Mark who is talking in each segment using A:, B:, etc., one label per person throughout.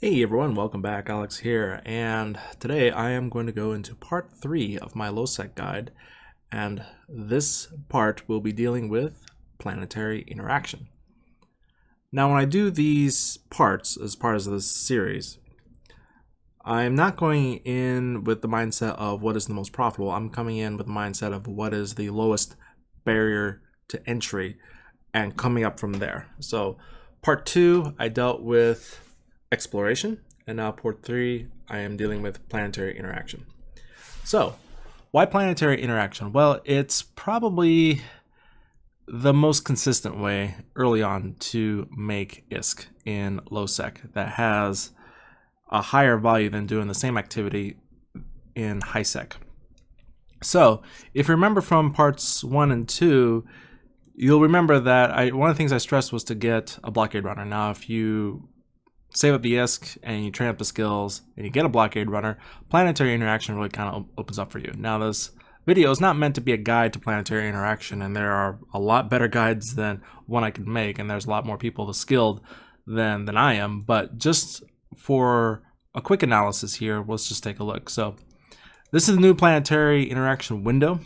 A: Hey everyone, welcome back. Alex here, and today I am going to go into part 3 of my Lowsec guide, and this part will be dealing with planetary interaction. Now when I do these parts as part of this series, I'm not going in with the mindset of what is the most profitable. I'm coming in with the mindset of what is the lowest barrier to entry and coming up from there. So part 2 I dealt with exploration, and now part 3 I am dealing with planetary interaction. So why planetary interaction? Well, it's probably the most consistent way early on to make ISK in Lowsec that has a higher value than doing the same activity in Highsec. So if you remember from parts 1 and 2, you'll remember that one of the things I stressed was to get a Blockade Runner. Now if you save up the ISK and you train up the skills and you get a Blockade Runner, planetary interaction really kind of opens up for you. Now this video is not meant to be a guide to planetary interaction, and there are a lot better guides than one I could make, and there's a lot more people skilled than I am, but just for a quick analysis here, let's just take a look. So this is the new planetary interaction window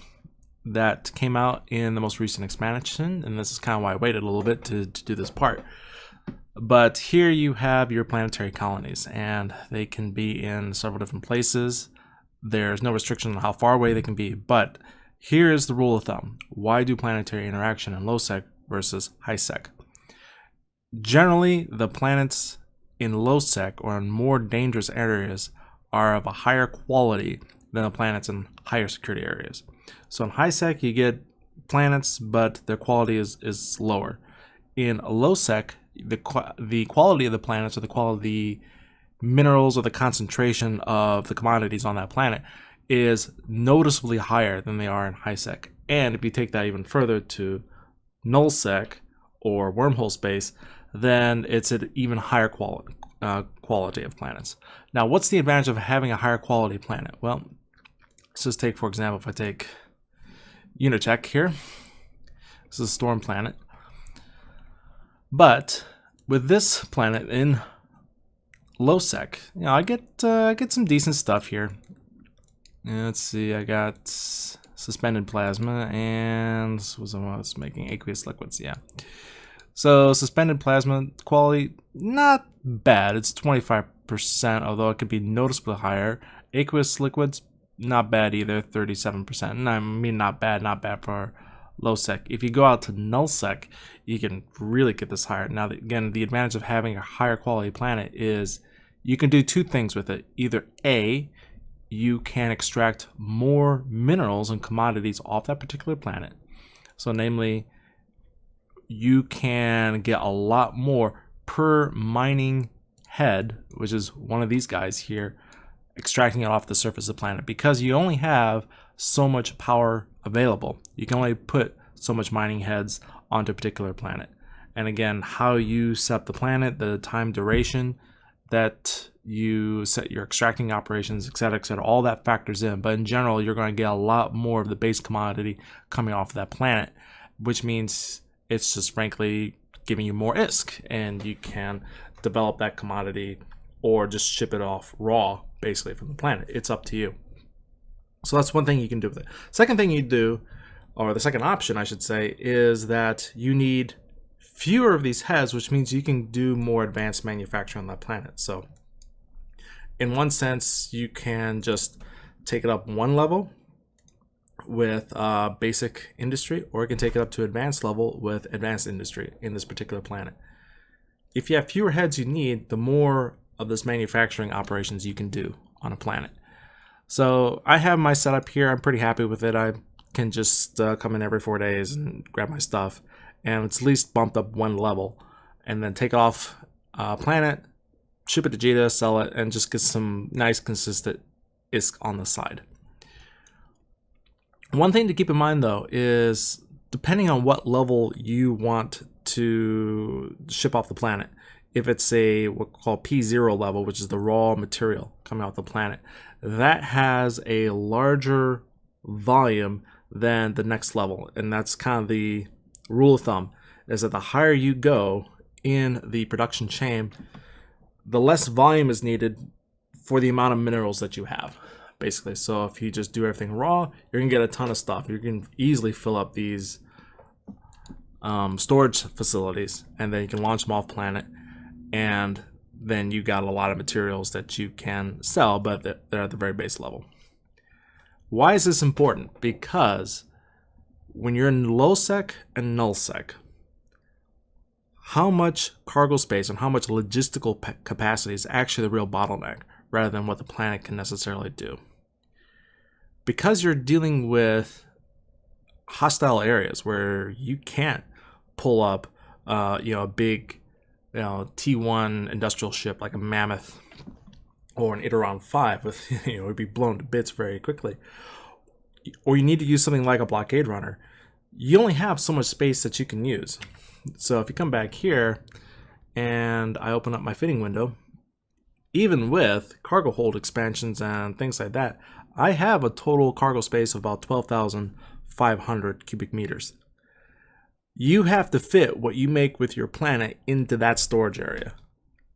A: that came out in the most recent expansion, and this is kind of why I waited a little bit to do this part. But here you have your planetary colonies, and they can be in several different places. There's no restriction on how far away they can be, but here is the rule of thumb. Why do planetary interaction in Lowsec versus Highsec? Generally, the planets in Lowsec or in more dangerous areas are of a higher quality than the planets in higher security areas. So in Highsec, you get planets, but their quality is lower. In Lowsec, the quality of the planets, or the quality of the minerals, or the concentration of the commodities on that planet is noticeably higher than they are in Highsec. And if you take that even further to nullsec or wormhole space, then it's an even higher quality of planets. Now, what's the advantage of having a higher quality planet? Well, let's just take, for example, if I take Untitled here, this is a storm planet. But with this planet in Lowsec, I get some decent stuff here. Let's see, I got suspended plasma, and this was what I was making aqueous liquids. Yeah. So suspended plasma quality, not bad. It's 25%, although it could be noticeably higher. Aqueous liquids, not bad either, 37%. And I mean not bad for Lowsec. If you go out to nullsec, you can really get this higher. Now, again, the advantage of having a higher quality planet is you can do two things with it. Either A, you can extract more minerals and commodities off that particular planet. So namely, you can get a lot more per mining head, which is one of these guys here, extracting it off the surface of the planet, because you only have so much power available. You can only put so much mining heads onto a particular planet. And again, how you set up the planet, the time duration that you set your extracting operations, etc., all that factors in. But in general, you're going to get a lot more of the base commodity coming off of that planet, which means it's just frankly giving you more ISK, and you can develop that commodity or just ship it off raw, basically, from the planet. It's up to you. So that's one thing you can do with it. Second thing you do, or the second option I should say, is that you need fewer of these heads, which means you can do more advanced manufacturing on that planet. So in one sense, you can just take it up one level with basic industry, or you can take it up to advanced level with advanced industry in this particular planet. If you have fewer heads you need, the more of this manufacturing operations you can do on a planet. So I have my setup here. I'm pretty happy with it. I can just come in every 4 days and grab my stuff, and it's at least bumped up one level, and then take it off planet, ship it to Jita, sell it, and just get some nice consistent ISK on the side. One thing to keep in mind though is, depending on what level you want to ship off the planet, if it's a what we call P0 level, which is the raw material coming off the planet, that has a larger volume than the next level. And that's kind of the rule of thumb, is that the higher you go in the production chain, the less volume is needed for the amount of minerals that you have, basically. So if you just do everything raw, you're gonna get a ton of stuff. You can easily fill up these storage facilities, and then you can launch them off planet, and then you got a lot of materials that you can sell, but they're at the very base level. Why is this important? Because when you're in Lowsec and Nullsec, how much cargo space and how much logistical capacity is actually the real bottleneck, rather than what the planet can necessarily do. Because you're dealing with hostile areas where you can't pull up a big T1 industrial ship like a Mammoth or an Iteron 5 with it'd be blown to bits very quickly, or you need to use something like a Blockade Runner, you only have so much space that you can use. So if you come back here and I open up my fitting window, even with cargo hold expansions and things like that, I have a total cargo space of about 12,500 cubic meters. You have to fit what you make with your planet into that storage area.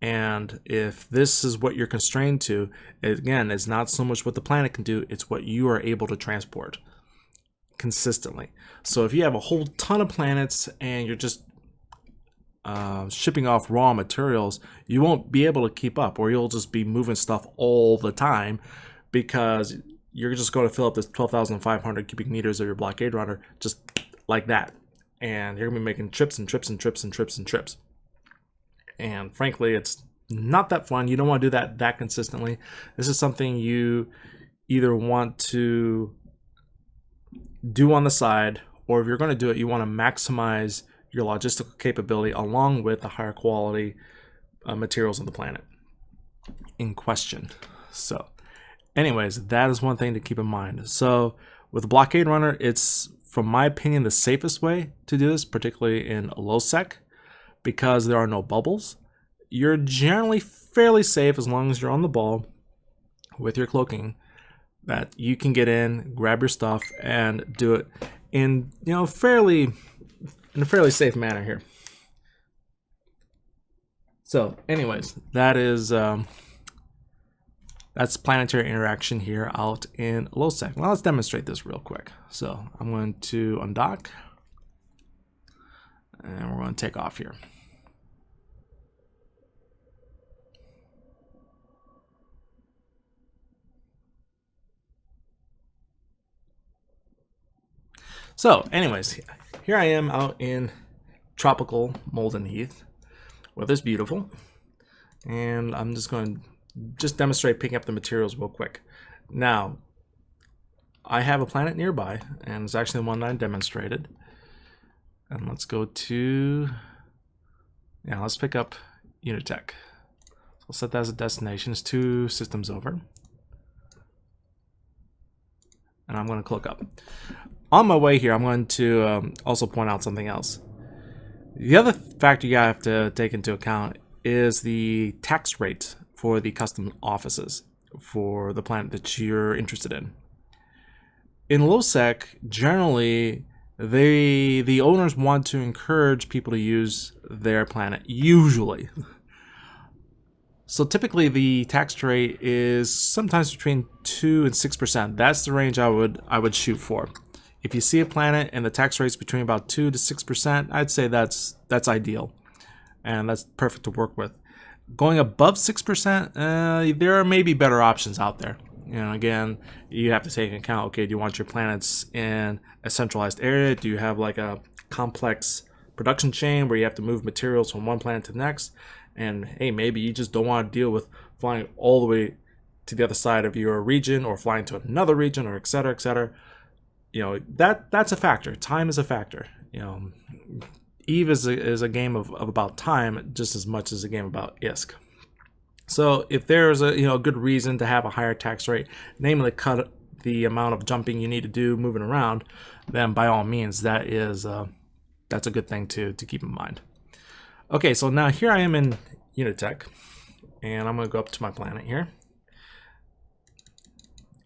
A: And if this is what you're constrained to, again, it's not so much what the planet can do, it's what you are able to transport consistently. So if you have a whole ton of planets and you're just shipping off raw materials, you won't be able to keep up, or you'll just be moving stuff all the time because you're just going to fill up this 12,500 cubic meters of your Blockade Runner just like that. And you're going to be making trips and trips and trips and trips and trips. And frankly, it's not that fun. You don't want to do that consistently. This is something you either want to do on the side, or if you're going to do it, you want to maximize your logistical capability along with the higher quality materials on the planet in question. So anyways, that is one thing to keep in mind. So with the Blockade Runner, it's, from my opinion, the safest way to do this, particularly in Lowsec, because there are no bubbles. You're generally fairly safe as long as you're on the ball with your cloaking, that you can get in, grab your stuff, and do it in a fairly safe manner here. So anyways, that is that's Planetary Interaction here out in Lowsec. Well, let's demonstrate this real quick. So I'm going to undock, and we're going to take off here. So anyways, here I am out in tropical Molden Heath. Weather's beautiful, and I'm just going to demonstrate picking up the materials real quick. Now, I have a planet nearby, and it's actually the one that I demonstrated. And let's go to, let's pick up Unitech. So I'll set that as a destination. It's 2 systems over. And I'm going to cloak up. On my way here, I'm going to also point out something else. The other factor you have to take into account is the tax rate for the custom offices for the planet that you're interested in. In Lowsec, generally, the owners want to encourage people to use their planet, usually. So typically the tax rate is sometimes between 2 and 6%. That's the range I would shoot for. If you see a planet and the tax rate's between about 2 to 6%, I'd say that's ideal, and that's perfect to work with. Going above 6%, there are maybe better options out there. Again, you have to take into account, okay, do you want your planets in a centralized area? Do you have like a complex production chain where you have to move materials from one planet to the next? And hey, maybe you just don't want to deal with flying all the way to the other side of your region, or flying to another region, or et cetera, et cetera. That's a factor. Time is a factor. Eve is a game of about time just as much as a game about ISK. So if there's a good reason to have a higher tax rate, namely cut the amount of jumping you need to do moving around, then by all means that's a good thing to keep in mind. Okay, so now here I am in Unitech, and I'm going to go up to my planet here.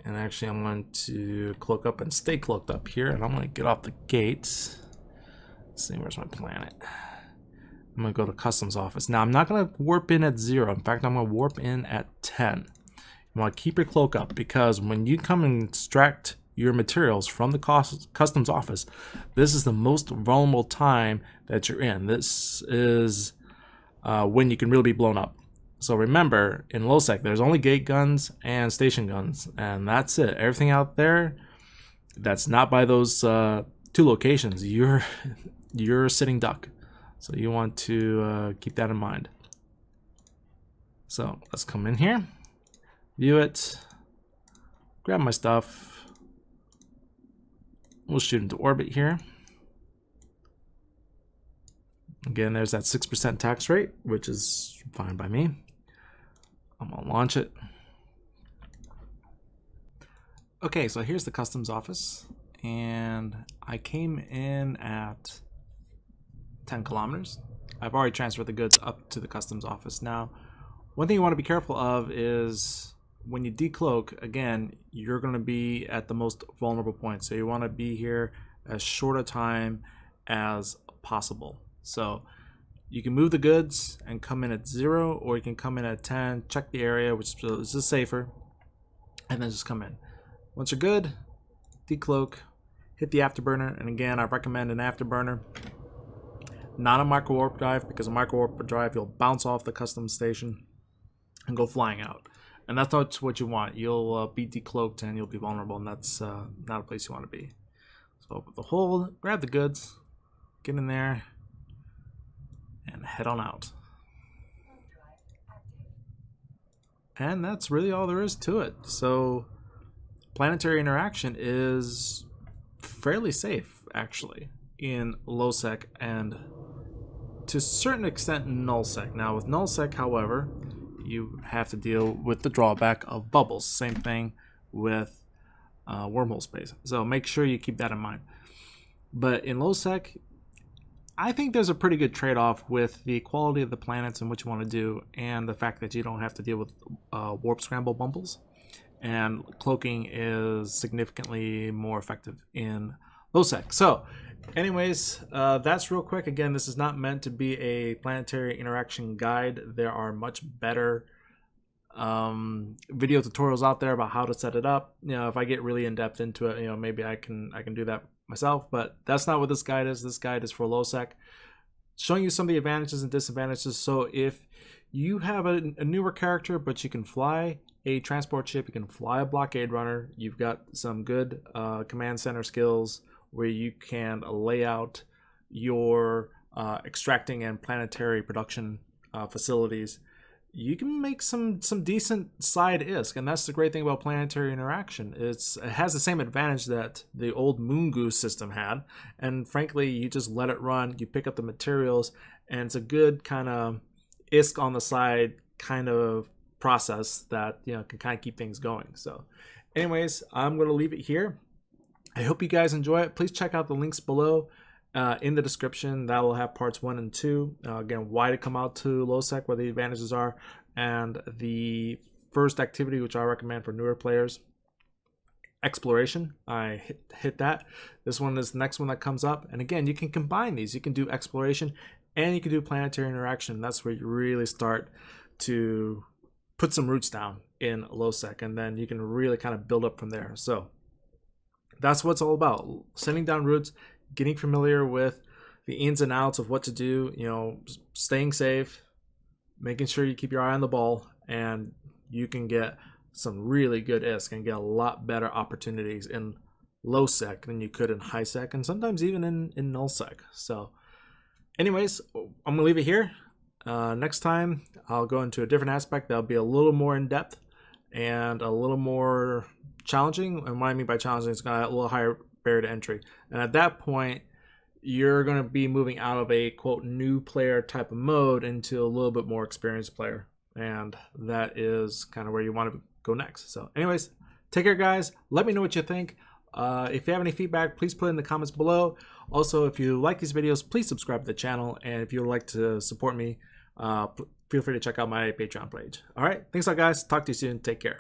A: And actually, I'm going to cloak up and stay cloaked up here, and I'm going to get off the gates. Let's see, where's my planet? I'm gonna go to customs office. Now I'm not gonna warp in at 0. In fact, I'm gonna warp in at 10. You want to keep your cloak up, because when you come and extract your materials from the customs office, this is the most vulnerable time that you're in. This is when you can really be blown up. So remember, in Lowsec, there's only gate guns and station guns, and that's it. Everything out there that's not by those 2 locations, you're a sitting duck. So you want to keep that in mind. So let's come in here, view it, grab my stuff. We'll shoot into orbit here. Again, there's that 6% tax rate, which is fine by me. I'm gonna launch it. Okay, so here's the customs office, and I came in at 10 kilometers. I've already transferred the goods up to the customs office. Now, one thing you want to be careful of is when you decloak, again, you're going to be at the most vulnerable point. So you want to be here as short a time as possible. So you can move the goods and come in at 0, or you can come in at 10, check the area, which is safer, and then just come in. Once you're good, decloak, hit the afterburner, and again, I recommend an afterburner, not a micro warp drive, because a micro warp drive, you'll bounce off the customs station and go flying out. And that's not what you want. You'll be decloaked and you'll be vulnerable, and that's not a place you want to be. So open the hold, grab the goods, get in there, and head on out. And that's really all there is to it. So Planetary Interaction is fairly safe, actually, in Lowsec and to a certain extent Nullsec. Now with Nullsec, however, you have to deal with the drawback of bubbles. Same thing with wormhole space. So make sure you keep that in mind. But in Lowsec, I think there's a pretty good trade-off with the quality of the planets and what you want to do, and the fact that you don't have to deal with warp scramble bumbles. And cloaking is significantly more effective in Lowsec. So anyways, that's real quick. Again, this is not meant to be a Planetary Interaction guide. There are much better video tutorials out there about how to set it up. You know, if I get really in depth into it, you know, maybe I can do that myself, but that's not what this guide is. This guide is for Lowsec, showing you some of the advantages and disadvantages. So if you have a newer character, but you can fly a transport ship, you can fly a Blockade Runner, you've got some good command center skills where you can lay out your extracting and planetary production facilities, you can make some decent side ISK. And that's the great thing about Planetary Interaction. It has the same advantage that the old Moon Goose system had, and frankly, you just let it run, you pick up the materials, and it's a good kind of ISK on the side kind of process that, you know, can kind of keep things going. So anyways, I'm going to leave it here. I hope you guys enjoy it. Please check out the links below in the description. That will have parts 1 and 2. Again, why to come out to Lowsec, where the advantages are, and the first activity, which I recommend for newer players, exploration. I hit that. This one is the next one that comes up. And again, you can combine these. You can do exploration and you can do Planetary Interaction. That's where you really start to put some roots down in Lowsec, and then you can really kind of build up from there. So that's what it's all about. Sending down roots, getting familiar with the ins and outs of what to do, you know, staying safe, making sure you keep your eye on the ball, and you can get some really good ISK and get a lot better opportunities in Lowsec than you could in Highsec, and sometimes even in Nullsec. So anyways, I'm gonna leave it here. Next time I'll go into a different aspect that'll be a little more in depth and a little more challenging. And what I mean by challenging, it's got a little higher barrier to entry. And at that point, you're going to be moving out of a quote new player type of mode into a little bit more experienced player. And that is kind of where you want to go next. So anyways, take care, guys. Let me know what you think. If you have any feedback, please put it in the comments below. Also, if you like these videos, please subscribe to the channel. And if you would like to support me, feel free to check out my Patreon page. All right. Thanks a lot, guys. Talk to you soon. Take care.